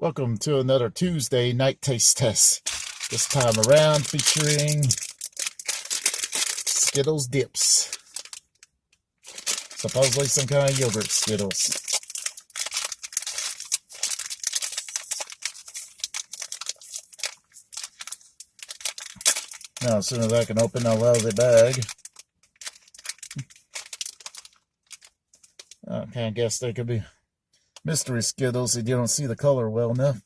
Welcome to another Tuesday night taste test. This time around featuring Skittles Dips. Supposedly some kind of yogurt Skittles. Now as soon as I can open that lousy bag, I kind of guess they could be mystery Skittles if you don't see the color well enough.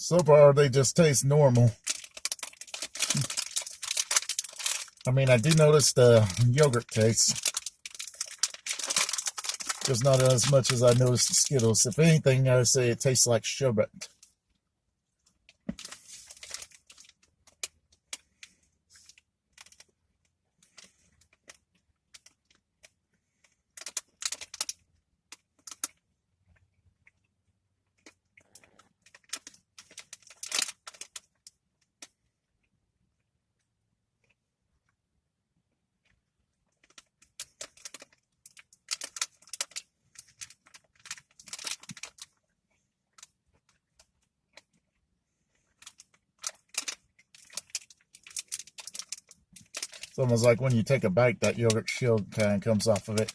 So far, they just taste normal. I mean, I do notice the yogurt taste. Just not as much as I noticed the Skittles. If anything, I would say it tastes like sherbet. It's almost like when you take a bite, that yogurt shell kind of comes off of it.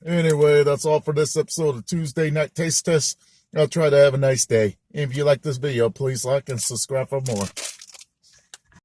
Anyway, that's all for this episode of Tuesday Night Taste Test. I'll try to have a nice day. If you like this video, please like and subscribe for more.